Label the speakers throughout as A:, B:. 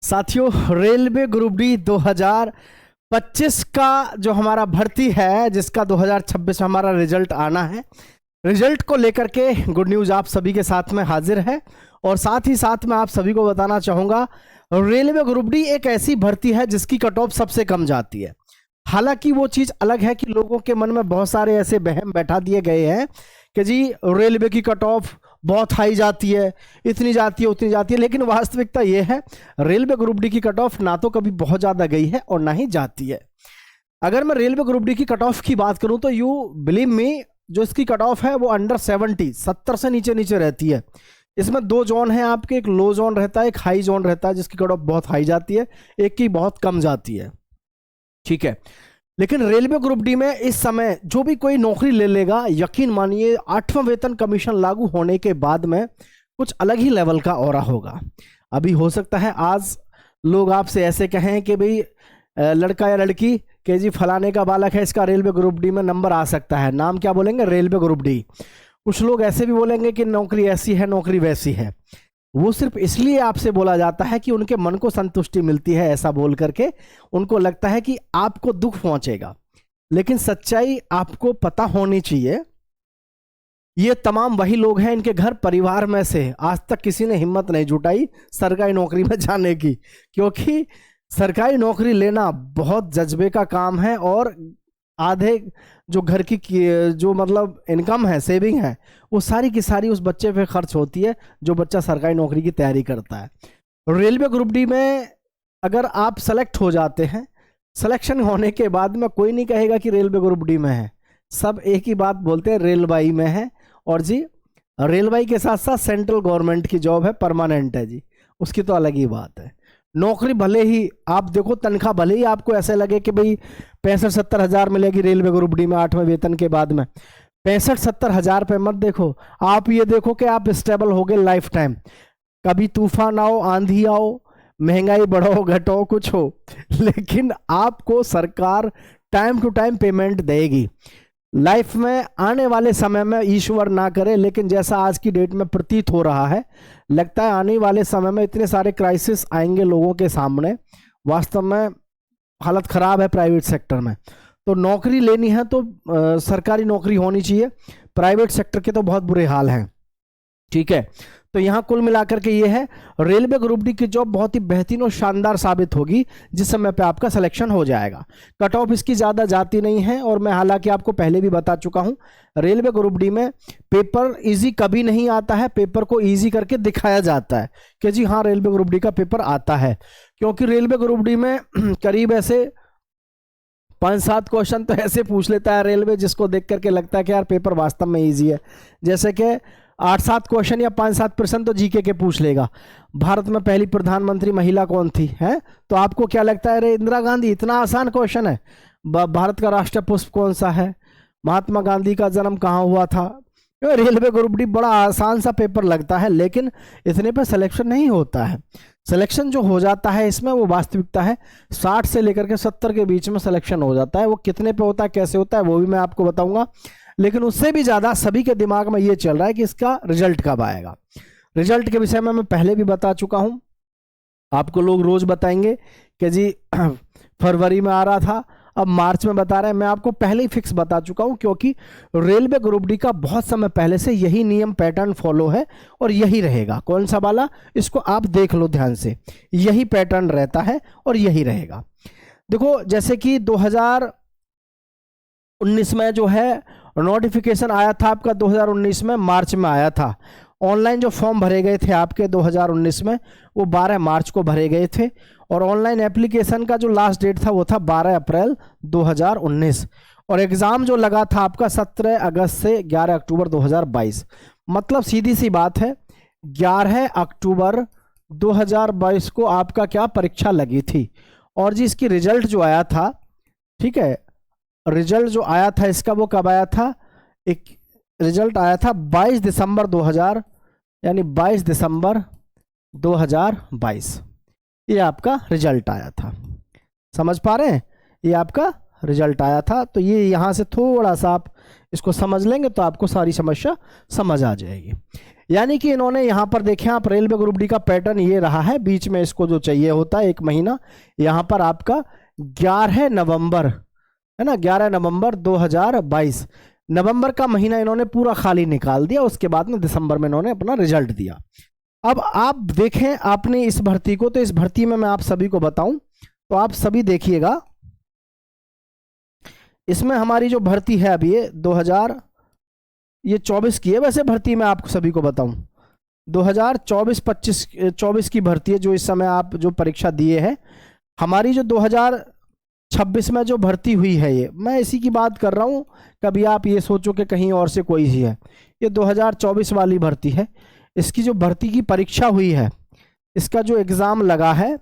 A: साथियों, railway group D 2025 का जो हमारा भर्ती है, जिसका 2026 में हमारा रिजल्ट आना है, रिजल्ट को लेकर के गुड न्यूज़ आप सभी के साथ में हाजिर है। और साथ ही साथ मैं आप सभी को बताना चाहूँगा, रेलवे ग्रुप डी एक ऐसी भर्ती है जिसकी कट ऑफ सबसे कम जाती है। हालांकि वो चीज़ अलग है कि लोगों के मन में बहुत सारे ऐसे वहम बैठा दिए गए हैं कि जी रेलवे की कट ऑफ बहुत हाई जाती है, इतनी जाती है उतनी जाती है, लेकिन वास्तविकता ये है रेलवे ग्रुप डी की कट ऑफ ना तो कभी बहुत ज़्यादा गई है और ना ही जाती है। अगर मैं रेलवे ग्रुप डी की कट ऑफ की बात करूं तो यू बिलीव मी, जो इसकी कट ऑफ है वो अंडर 70 से नीचे नीचे रहती है। इसमें दो जोन हैं आपके, एक लो जोन रहता है, एक हाई जोन रहता है, जिसकी कट ऑफ बहुत हाई जाती है, एक की बहुत कम जाती है। ठीक है, लेकिन रेलवे ग्रुप डी में इस समय जो भी कोई नौकरी ले लेगा, यकीन मानिए 8वां वेतन कमीशन लागू होने के बाद में कुछ अलग ही लेवल का ऑरा होगा। अभी हो सकता है आज लोग आपसे ऐसे कहें कि भाई लड़का या लड़की के जी फलाने का बालक है, इसका रेलवे ग्रुप डी में नंबर आ सकता है। नाम क्या बोलेंगे? Railway group D. कुछ लोग ऐसे भी बोलेंगे कि नौकरी ऐसी है, नौकरी वैसी है। वो सिर्फ इसलिए आपसे बोला जाता है कि उनके मन को संतुष्टि मिलती है, ऐसा बोल करके उनको लगता है कि आपको दुख पहुंचेगा। लेकिन सच्चाई आपको पता होनी चाहिए, ये तमाम वही लोग हैं, इनके घर परिवार में से आज तक किसी ने हिम्मत नहीं जुटाई सरकारी नौकरी में जाने की, क्योंकि सरकारी नौकरी लेना बहुत जज्बे का काम है। और आधे जो घर की जो मतलब इनकम है, सेविंग है, वो सारी की सारी उस बच्चे पे खर्च होती है जो बच्चा सरकारी नौकरी की तैयारी करता है। रेलवे ग्रुप डी में अगर आप सेलेक्ट हो जाते हैं, सिलेक्शन होने के बाद में कोई नहीं कहेगा कि रेलवे ग्रुप डी में है, सब एक ही बात बोलते हैं, रेलवाई में है। और जी रेलवाई के साथ साथ सेंट्रल गवर्नमेंट की जॉब है, परमानेंट है जी, उसकी तो अलग ही बात है। नौकरी भले ही आप देखो, तनख्वाह भले ही आपको ऐसे लगे कि भाई 65-70 हज़ार मिलेगी रेलवे ग्रुप डी में 8वें वेतन के बाद में, 65-70 हज़ार पे मत देखो। आप ये देखो कि आप स्टेबल हो गए लाइफ टाइम, कभी तूफान आओ, आंधी आओ, महंगाई बढ़ो घटो कुछ हो, लेकिन आपको सरकार टाइम टू टाइम पेमेंट देगी। लाइफ में आने वाले समय में ईश्वर ना करे, लेकिन जैसा आज की डेट में प्रतीत हो रहा है, लगता है आने वाले समय में इतने सारे क्राइसिस आएंगे लोगों के सामने, वास्तव में हालत खराब है प्राइवेट सेक्टर में। तो नौकरी लेनी है तो सरकारी नौकरी होनी चाहिए, प्राइवेट सेक्टर के तो बहुत बुरे हाल हैं। ठीक है, तो यहाँ कुल मिलाकर के ये है, रेलवे ग्रुप डी की जॉब बहुत ही बेहतरीन और शानदार साबित होगी जिस समय पे आपका सिलेक्शन हो जाएगा। कट ऑफ इसकी ज़्यादा जाती नहीं है, और मैं हालांकि आपको पहले भी बता चुका हूँ, रेलवे ग्रुप डी में पेपर इजी कभी नहीं आता है, पेपर को इजी करके दिखाया जाता है कि जी हाँ रेलवे ग्रुप डी का पेपर आता है। क्योंकि रेलवे ग्रुप डी में करीब ऐसे 5-7 क्वेश्चन तो ऐसे पूछ लेता है रेलवे, जिसको देख करके लगता है कि यार पेपर वास्तव में ईजी है। जैसे कि 8-7 क्वेश्चन या 5-7 प्रश्न तो जीके के पूछ लेगा, भारत में पहली प्रधानमंत्री महिला कौन थी, है तो आपको क्या लगता है, अरे इंदिरा गांधी, इतना आसान क्वेश्चन है। भारत का राष्ट्रीय पुष्प कौन सा है, महात्मा गांधी का जन्म कहाँ हुआ था। रेलवे ग्रुप डी बड़ा आसान सा पेपर लगता है, लेकिन इतने पे सिलेक्शन नहीं होता है। सिलेक्शन जो हो जाता है इसमें, वो वास्तविकता है 60 से लेकर के 70 के बीच में सिलेक्शन हो जाता है। वो कितने पे होता है, कैसे होता है, वो भी मैं आपको बताऊंगा। लेकिन उससे भी ज़्यादा सभी के दिमाग में ये चल रहा है कि इसका रिजल्ट कब आएगा। रिजल्ट के विषय में मैं पहले भी बता चुका हूं, आपको लोग रोज बताएंगे कि जी फरवरी में आ रहा था, अब मार्च में बता रहे हैं। मैं आपको पहले ही फिक्स बता चुका हूं, क्योंकि रेलवे ग्रुप डी का बहुत समय पहले से यही नियम पैटर्न फॉलो है और यही रहेगा। कौन सा वाला, इसको आप देख लो ध्यान से, यही पैटर्न रहता है और यही रहेगा। देखो, जैसे कि 2019 में जो है नोटिफिकेशन आया था आपका, 2019 में मार्च में आया था। ऑनलाइन जो फॉर्म भरे गए थे आपके 2019 में, वो 12 मार्च को भरे गए थे, और ऑनलाइन एप्लीकेशन का जो लास्ट डेट था वो था 12 अप्रैल 2019, और एग्ज़ाम जो लगा था आपका 17 अगस्त से 11 अक्टूबर 2022। मतलब सीधी सी बात है, 11 अक्टूबर 2022 को आपका क्या परीक्षा लगी थी। और जी इसकी रिजल्ट जो आया था, ठीक है, रिजल्ट जो आया था इसका, वो कब आया था, एक रिजल्ट आया था 22 दिसंबर 2000, यानी 22 दिसंबर 2022, ये आपका रिजल्ट आया था। समझ पा रहे हैं, ये आपका रिजल्ट आया था। तो ये यहाँ से थोड़ा सा आप इसको समझ लेंगे तो आपको सारी समस्या समझ आ जाएगी। यानी कि इन्होंने यहाँ पर देखें आप, रेलवे ग्रुप डी का पैटर्न ये रहा है, बीच में इसको जो चाहिए होता है 1 महीना, यहाँ पर आपका 11 नवंबर है ना, 11 नवंबर 2022, नवंबर का महीना इन्होंने पूरा खाली निकाल दिया। उसके बाद में दिसंबर में इन्होंने अपना रिजल्ट दिया। अब आप देखें आपने इस भर्ती को, तो इस भर्ती में मैं आप सभी को बताऊं तो आप सभी देखिएगा, इसमें हमारी जो भर्ती है अभी ये 2024 की है। वैसे भर्ती मैं आपको सभी को बताऊं 2024 की भर्ती है, जो इस समय आप जो परीक्षा दिए हैं। हमारी जो 2026 में जो भर्ती हुई है, ये मैं इसी की बात कर रहा हूं, कभी आप ये सोचो कि कहीं और से कोई ही है। ये 2024 वाली भर्ती है। इसकी जो भर्ती की परीक्षा हुई है, इसका जो एग्ज़ाम लगा है,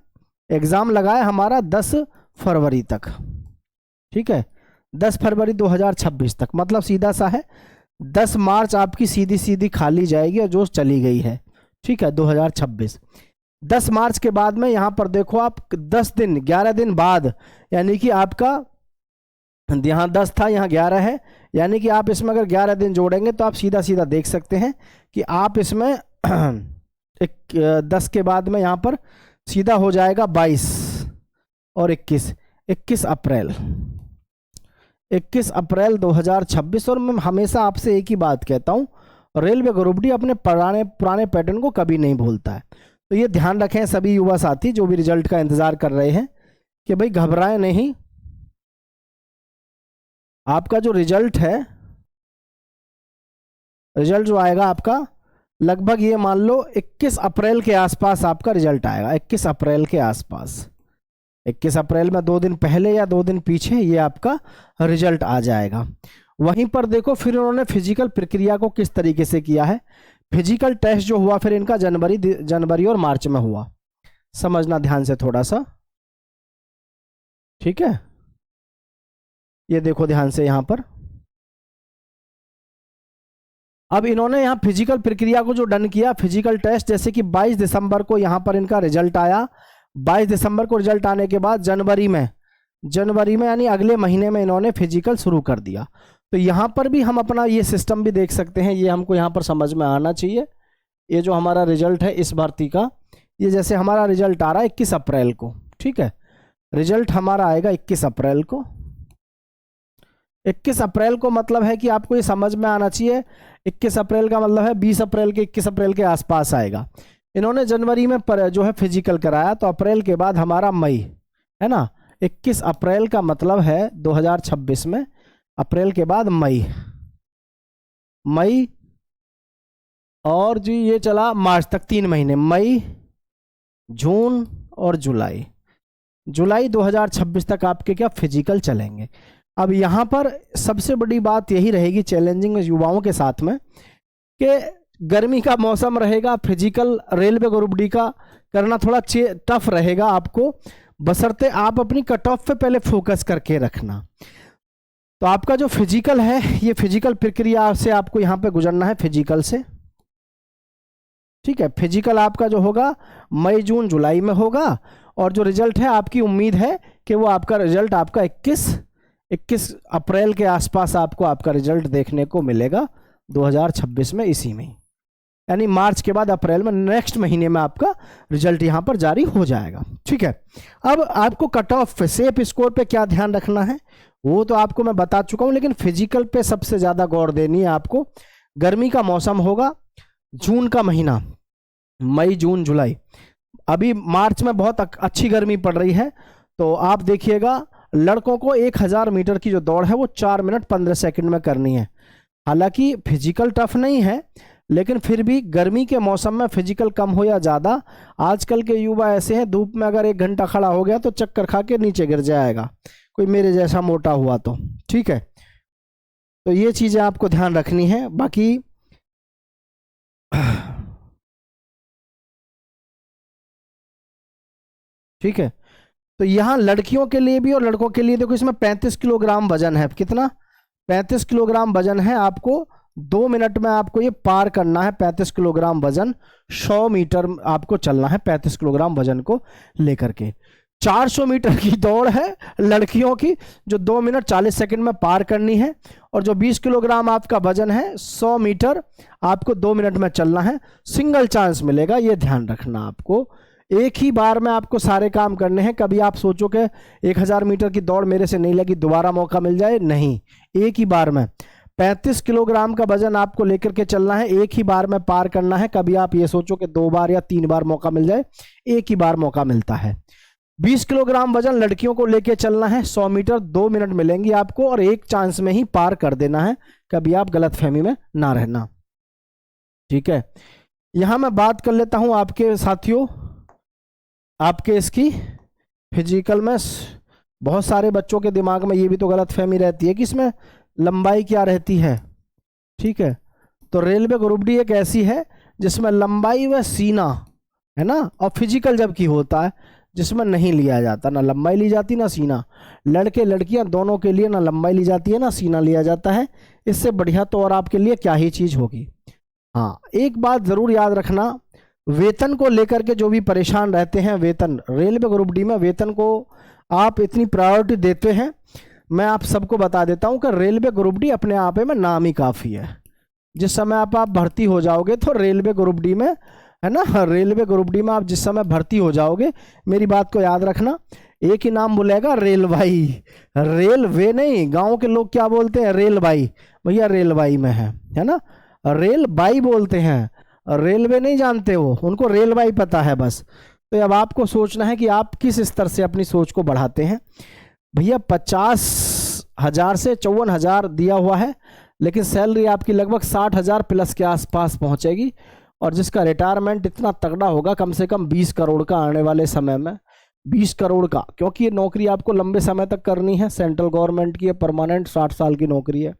A: एग्ज़ाम लगा है हमारा 10 फरवरी तक, ठीक है, 10 फरवरी 2026 तक, मतलब सीधा सा है 10 मार्च आपकी सीधी सीधी खाली जाएगी और जो चली गई है, ठीक है, 2026। 10 मार्च के बाद में यहाँ पर देखो आप 10 दिन 11 दिन बाद, यानी कि आपका यहाँ 10 था, यहाँ 11 है, यानी कि आप इसमें अगर 11 दिन जोड़ेंगे तो आप सीधा सीधा देख सकते हैं कि आप इसमें 10 के बाद में यहाँ पर सीधा हो जाएगा 22 और 21 अप्रैल 2026। और मैं हमेशा आपसे एक ही बात कहता हूँ, रेलवे ग्रुप डी अपने पुराने पैटर्न को कभी नहीं भूलता है। तो ये ध्यान रखें सभी युवा साथी जो भी रिजल्ट का इंतजार कर रहे हैं कि भाई घबराएं नहीं। आपका जो रिजल्ट है, रिजल्ट जो आएगा आपका लगभग ये मान लो 21 अप्रैल के आसपास आपका रिजल्ट आएगा। 21 अप्रैल के आसपास, 21 अप्रैल में 2 दिन पहले या 2 दिन पीछे ये आपका रिजल्ट आ जाएगा। वहीं पर देखो फिर उन्होंने फिजिकल प्रक्रिया को किस तरीके से किया है। फिजिकल टेस्ट जो हुआ फिर इनका जनवरी और मार्च में हुआ। समझना ध्यान से थोड़ा सा, ठीक है। ये देखो ध्यान से यहाँ पर, अब इन्होंने यहाँ फिजिकल प्रक्रिया को जो डन किया, फिजिकल टेस्ट, जैसे कि 22 दिसंबर को यहाँ पर इनका रिजल्ट आया। 22 दिसंबर को रिजल्ट आने के बाद जनवरी में यानी अगले महीने में इन्होंने फिजिकल शुरू कर दिया। तो यहाँ पर भी हम अपना ये सिस्टम भी देख सकते हैं, ये हमको यहाँ पर समझ में आना चाहिए। ये जो हमारा रिजल्ट है इस भर्ती का, ये जैसे हमारा रिजल्ट आ रहा है 21 अप्रैल को, ठीक है, रिजल्ट हमारा आएगा 21 अप्रैल को। 21 अप्रैल को मतलब है कि आपको ये समझ में आना चाहिए, 21 अप्रैल का मतलब है 20 अप्रैल के 21 अप्रैल के आसपास आएगा। इन्होंने जनवरी में जो है फिजिकल कराया, तो अप्रैल के बाद हमारा मई है ना। 21 अप्रैल का मतलब है 2026 में, अप्रैल के बाद मई और जी ये चला मार्च तक, 3 महीने, मई, जून और जुलाई 2026 तक आपके क्या फिजिकल चलेंगे। अब यहाँ पर सबसे बड़ी बात यही रहेगी चैलेंजिंग युवाओं के साथ में कि गर्मी का मौसम रहेगा, फिजिकल रेलवे ग्रुप डी का करना थोड़ा टफ रहेगा आपको, बशर्ते आप अपनी कट ऑफ पे पहले फोकस करके रखना। तो आपका जो फिजिकल है, ये फिजिकल प्रक्रिया से आपको यहाँ पे गुजरना है, फिजिकल से, ठीक है। फिजिकल आपका जो होगा मई, जून, जुलाई में होगा, और जो रिजल्ट है आपकी उम्मीद है कि वो आपका रिजल्ट आपका 21 अप्रैल के आसपास आपको आपका रिजल्ट देखने को मिलेगा 2026 में, इसी में, यानी मार्च के बाद अप्रैल में, नेक्स्ट महीने में आपका रिजल्ट यहाँ पर जारी हो जाएगा, ठीक है। अब आपको कट ऑफ सेफ स्कोर पे क्या ध्यान रखना है वो तो आपको मैं बता चुका हूँ, लेकिन फिजिकल पे सबसे ज़्यादा गौर देनी है आपको। गर्मी का मौसम होगा, जून का महीना, मई, जून, जुलाई, अभी मार्च में बहुत अच्छी गर्मी पड़ रही है, तो आप देखिएगा लड़कों को 1000 मीटर की जो दौड़ है वो 4 मिनट 15 सेकंड में करनी है। हालांकि फिजिकल टफ नहीं है, लेकिन फिर भी गर्मी के मौसम में फिजिकल कम हो या ज़्यादा, आजकल के युवा ऐसे हैं, धूप में अगर 1 घंटा खड़ा हो गया तो चक्कर खा के नीचे गिर जाएगा, कोई मेरे जैसा मोटा हुआ तो, ठीक है। तो ये चीज़ें आपको ध्यान रखनी है। बाकी ठीक है, तो यहाँ लड़कियों के लिए भी और लड़कों के लिए देखो, इसमें 35 किलोग्राम वजन है। कितना? 35 किलोग्राम वजन है। आपको 2 मिनट में आपको ये पार करना है 35 किलोग्राम वजन, 100 मीटर आपको चलना है 35 किलोग्राम वजन को लेकर के। 400 मीटर की दौड़ है लड़कियों की, जो 2 मिनट 40 सेकंड में पार करनी है। और जो 20 किलोग्राम आपका वजन है, 100 मीटर आपको 2 मिनट में चलना है। सिंगल चांस मिलेगा, ये ध्यान रखना आपको। एक ही बार में आपको सारे काम करने हैं। कभी आप सोचो कि 1000 मीटर की दौड़ मेरे से नहीं लगी, दोबारा मौका मिल जाए, नहीं। एक ही बार में 35 किलोग्राम का वजन आपको लेकर के चलना है, एक ही बार में पार करना है। कभी आप ये सोचो कि 2 बार या 3 बार मौका मिल जाए, एक ही बार मौका मिलता है। 20 किलोग्राम वजन लड़कियों को लेके चलना है, 100 मीटर 2 मिनट मिलेंगी आपको, और एक चांस में ही पार कर देना है। कभी आप गलतफहमी में ना रहना, ठीक है। यहां मैं बात कर लेता हूं आपके साथियों, आपके इसकी फिजिकल में बहुत सारे बच्चों के दिमाग में ये भी तो गलतफहमी रहती है कि इसमें लंबाई क्या रहती है, ठीक है। तो रेलवे ग्रुप डी एक ऐसी है जिसमें लंबाई व सीना है ना, और फिजिकल जबकि होता है जिसमें नहीं लिया जाता, ना लंबाई ली जाती ना सीना। लड़के लड़कियां दोनों के लिए ना लंबाई ली जाती है ना सीना लिया जाता है। इससे बढ़िया तो और आपके लिए क्या ही चीज होगी। हाँ, एक बात जरूर याद रखना, वेतन को लेकर के जो भी परेशान रहते हैं, वेतन रेलवे ग्रुप डी में वेतन को आप इतनी प्रायोरिटी देते हैं, मैं आप सबको बता देता हूं कि रेलवे ग्रुप डी अपने आप में नाम ही काफ़ी है। जिस समय आप भर्ती हो जाओगे तो रेलवे ग्रुप डी में, है ना, रेलवे ग्रुप डी में आप जिस समय भर्ती हो जाओगे, मेरी बात को याद रखना, एक ही नाम बोलेगा, रेलवाई। रेलवे नहीं, गांव के लोग क्या बोलते हैं, रेलवाई। भैया रेलवाई में है ना, रेलवाई बोलते हैं, रेलवे नहीं जानते वो, उनको रेलवाई पता है बस। तो अब आपको सोचना है कि आप किस स्तर से अपनी सोच को बढ़ाते हैं। भैया 50,000 से 54,000 दिया हुआ है, लेकिन सैलरी आपकी लगभग 60,000 प्लस के आसपास पहुंचेगी। और जिसका रिटायरमेंट इतना तगड़ा होगा, कम से कम 20 करोड़ का आने वाले समय में, 20 करोड़ का, क्योंकि ये नौकरी आपको लंबे समय तक करनी है, सेंट्रल गवर्नमेंट की है, परमानेंट 60 साल की नौकरी है,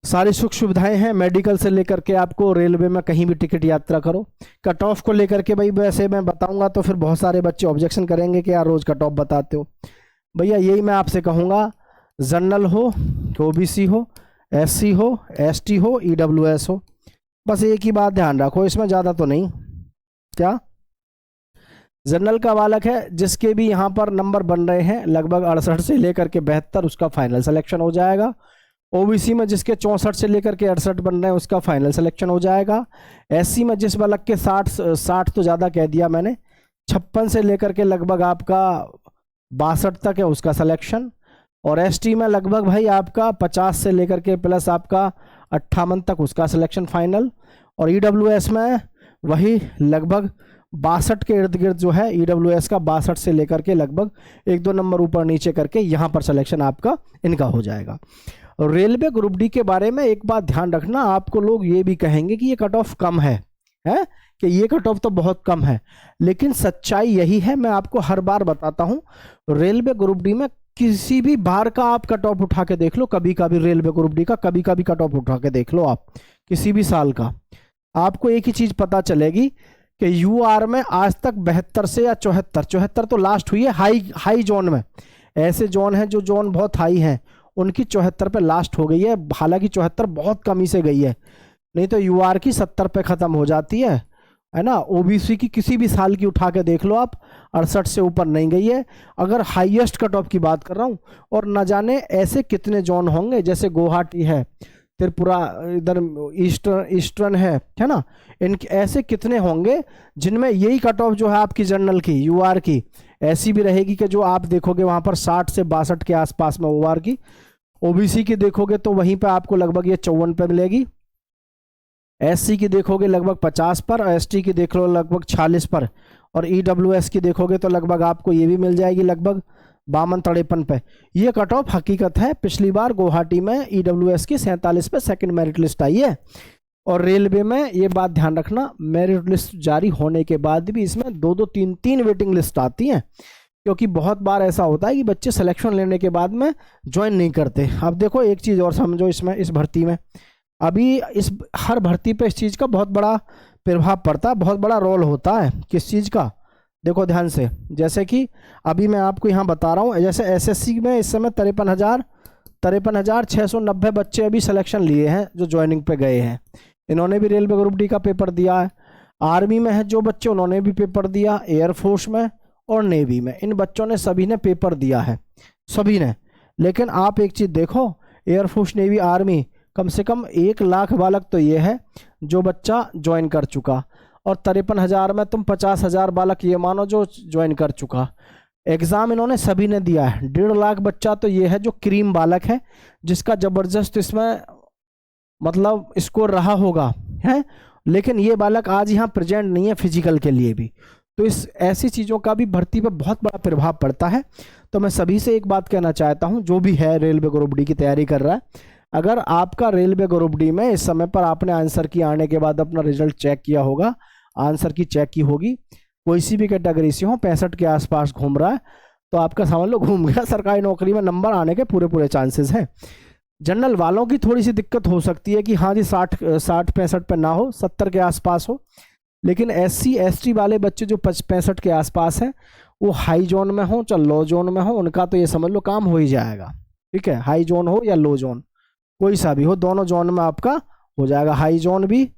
A: सारी सुख सुविधाएं हैं, मेडिकल से लेकर के आपको रेलवे में कहीं भी टिकट यात्रा करो। कट ऑफ को लेकर के भाई वैसे मैं बताऊंगा तो फिर बहुत सारे बच्चे ऑब्जेक्शन करेंगे कि यार रोज कट ऑफ बताते हो। भैया यही मैं आपसे कहूँगा, जनरल हो, ओबीसी हो, एससी हो, एसटी हो, ईडब्ल्यूएस हो, बस एक ही बात ध्यान रखो, इसमें ज़्यादा तो नहीं। क्या जनरल का बालक है जिसके भी यहाँ पर नंबर बन रहे हैं लगभग 68 से लेकर के 72, उसका फाइनल सिलेक्शन हो जाएगा। ओबीसी में जिसके 64 से लेकर के 68 बन रहे हैं, उसका फाइनल सिलेक्शन हो जाएगा। एससी में जिस बालक के 60 तो ज़्यादा कह दिया मैंने, 56 से लेकर के लगभग आपका 62 तक है, उसका सिलेक्शन। और एसटी में लगभग भाई आपका 50 से लेकर के प्लस आपका 58 तक, उसका सिलेक्शन फाइनल। और ईडब्ल्यूएस में वही लगभग 62 के इर्द गिर्द जो है, ईडब्ल्यूएस का 62 से लेकर के लगभग 1-2 नंबर ऊपर नीचे करके यहाँ पर सिलेक्शन आपका इनका हो जाएगा। रेलवे ग्रुप डी के बारे में एक बात ध्यान रखना, आपको लोग ये भी कहेंगे कि ये कट ऑफ कम है कि ये कट ऑफ तो बहुत कम है, लेकिन सच्चाई यही है, मैं आपको हर बार बताता हूँ। रेलवे ग्रुप डी में किसी भी बार का आप कट ऑफ उठा के देख लो, कभी कभी रेलवे ग्रुप डी का कभी कभी कट ऑफ उठा के देख लो आप, किसी भी साल का, आपको एक ही चीज पता चलेगी कि यूआर में आज तक 72 से या 74 तो लास्ट हुई है हाई जोन में। ऐसे जोन हैं जो जोन बहुत हाई हैं, उनकी 74 पे लास्ट हो गई है, हालांकि 74 बहुत कमी से गई है, नहीं तो यूआर की 70 पे खत्म हो जाती है ना। ओबीसी की किसी भी साल की उठा के देख लो आप, 68 से ऊपर नहीं गई है, अगर हाईएस्ट कट ऑफ की बात कर रहा हूँ। और न जाने ऐसे कितने जोन होंगे, जैसे गुवाहाटी है, त्रिपुरा, इधर ईस्टर्न है ना, इनके ऐसे कितने होंगे जिनमें यही कट ऑफ जो है आपकी जनरल की, यूआर की ऐसी भी रहेगी कि जो आप देखोगे वहां पर 60 से 62 के आसपास में यूआर की। ओबीसी की देखोगे तो वहीं पे आपको लगभग ये 54 पे मिलेगी। एससी की देखोगे लगभग 50 पर, और एसटी की देख लो लगभग 46 पर, और ईडब्ल्यूएस की देखोगे तो लगभग आपको ये भी मिल जाएगी लगभग 52-53 पे। ये कट ऑफ हकीकत है, पिछली बार गुवाहाटी में ईडब्ल्यूएस की 47 पे सेकंड मेरिट लिस्ट आई है। और रेलवे में ये बात ध्यान रखना, मेरिट लिस्ट जारी होने के बाद भी इसमें 2-2, 3-3 वेटिंग लिस्ट आती हैं, क्योंकि बहुत बार ऐसा होता है कि बच्चे सिलेक्शन लेने के बाद में ज्वाइन नहीं करते। अब देखो एक चीज़ और समझो, इसमें इस भर्ती में अभी इस हर भर्ती पे इस चीज़ का बहुत बड़ा प्रभाव पड़ता है, बहुत बड़ा रोल होता है। किस चीज़ का, देखो ध्यान से, जैसे कि अभी मैं आपको यहाँ बता रहा हूँ, जैसे एसएससी में इस समय 53,690 बच्चे अभी सिलेक्शन लिए हैं जो ज्वाइनिंग पे गए हैं, इन्होंने भी रेलवे ग्रुप डी का पेपर दिया है। आर्मी में है जो बच्चे, उन्होंने भी पेपर दिया, एयरफोर्स में और नेवी में, इन बच्चों ने सभी ने पेपर दिया है, सभी ने। लेकिन आप एक चीज़ देखो, एयरफोर्स, नेवी, आर्मी, कम से कम 1 लाख बालक तो ये है जो बच्चा ज्वाइन कर चुका, और 53,000 में तुम 50,000 बालक ये मानो जो ज्वाइन कर चुका। एग्ज़ाम इन्होंने सभी ने दिया है। 1.5 लाख बच्चा तो ये है जो क्रीम बालक है, जिसका ज़बरदस्त इसमें मतलब स्कोर रहा होगा, है। लेकिन ये बालक आज यहाँ प्रेजेंट नहीं है फिजिकल के लिए भी, तो इस ऐसी चीज़ों का भी भर्ती पर बहुत बड़ा प्रभाव पड़ता है। तो मैं सभी से एक बात कहना चाहता हूँ, जो भी है रेलवे ग्रुप डी की तैयारी कर रहा है, अगर आपका रेलवे ग्रुप डी में इस समय पर आपने आंसर की आने के बाद अपना रिजल्ट चेक किया होगा, आंसर की चेक की होगी, कोई सी भी कैटेगरी से हो, 65 के आसपास घूम रहा है, तो आपका समझ लो घूम गया, सरकारी नौकरी में नंबर आने के पूरे चांसेस हैं। जनरल वालों की थोड़ी सी दिक्कत हो सकती है कि हाँ जी 60-65 पे ना हो, 70 के आसपास हो, लेकिन SC ST वाले बच्चे जो 65 के आसपास हैं, वो हाई जोन में हो चाहे लो जोन में हो, उनका तो ये समझ लो काम हो ही जाएगा। ठीक है, हाई जोन हो या लो जोन, कोई सा भी हो, दोनों जोन में आपका हो जाएगा, हाई जोन भी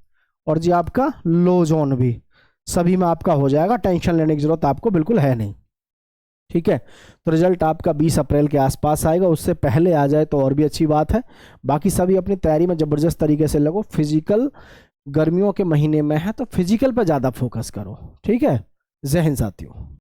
A: और जी आपका लो जोन भी, सभी में आपका हो जाएगा। टेंशन लेने की जरूरत आपको बिल्कुल है नहीं। ठीक है, तो रिजल्ट आपका 20 अप्रैल के आसपास आएगा, उससे पहले आ जाए तो और भी अच्छी बात है। बाकी सभी अपनी तैयारी में ज़बरदस्त तरीके से लगो। फिजिकल गर्मियों के महीने में है तो फिजिकल पर ज़्यादा फोकस करो। ठीक है, जय हिंद साथियों।